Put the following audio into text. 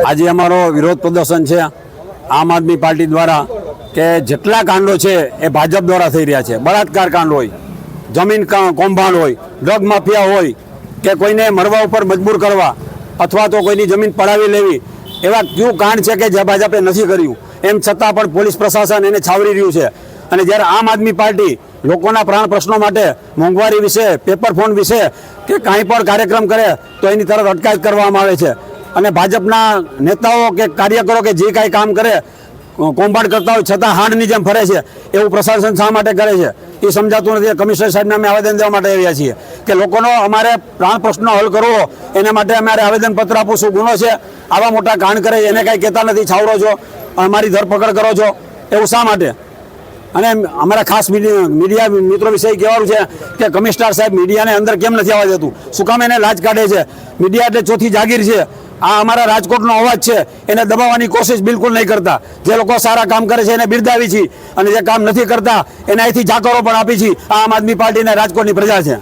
આજે અમારો વિરોધ પ્રદર્શન છે આમ આદમી પાર્ટી દ્વારા કે જેટલા કાંડો છે એ ભાજપ દ્વારા થઈ રહ્યા છે। બળાત્કાર કાંડ હોય, જમીન કૌભાંડ હોય, ડ્રગ માફિયા હોય કે કોઈને મરવા ઉપર મજબૂર કરવા અથવા તો કોઈની જમીન પડાવી લેવી, એવા કયું કાંડ છે કે જે ભાજપે નથી કર્યું, એમ છતાં પણ પોલીસ પ્રશાસન એને છાવરી રહ્યું છે। અને જ્યારે આમ આદમી પાર્ટી લોકોના પ્રાણ પ્રશ્નો માટે મોંઘવારી વિશે, પેપર ફોન વિશે કે કાંઈ પણ કાર્યક્રમ કરે તો એની તરત અટકાયત કરવામાં આવે છે। અને ભાજપના નેતાઓ કે કાર્યકરો કે જે કાંઈ કામ કરે, કૌભાંડ કરતા હોય છતાં હાંડની જેમ ફરે છે, એવું પ્રશાસન શા માટે કરે છે એ સમજાતું નથી। કમિશનર સાહેબને અમે આવેદન દેવા માટે આવ્યા છીએ કે લોકોનો અમારે પ્રાણ પ્રશ્નો હલ કરવો, એના માટે અમારે આવેદનપત્ર આપવું, શું ગુનો છે આવા મોટા કાંડ કરે એને કાંઈ કહેતા નથી, છાવરો છો, અમારી ધરપકડ કરો છો, એવું શા માટે? અને અમારા ખાસ મીડિયા મિત્રો વિશે કહેવાનું છે કે કમિશનર સાહેબ મીડિયાને અંદર કેમ નથી આવવા દેતું, શું કામ એને લાજ કાઢે છે? મીડિયા એટલે ચોથી જાગીર છે, આ અમારા રાજકોટનો અવાજ છે, એને દબાવવાની કોશિશ બિલકુલ નહીં કરતા। જે લોકો સારા કામ કરે છે એને બિરદાવી છે અને જે કામ નથી કરતા એને અહીંથી જાકરો પણ આપી છે। આમ આદમી પાર્ટીને રાજકોટની પ્રજા છે।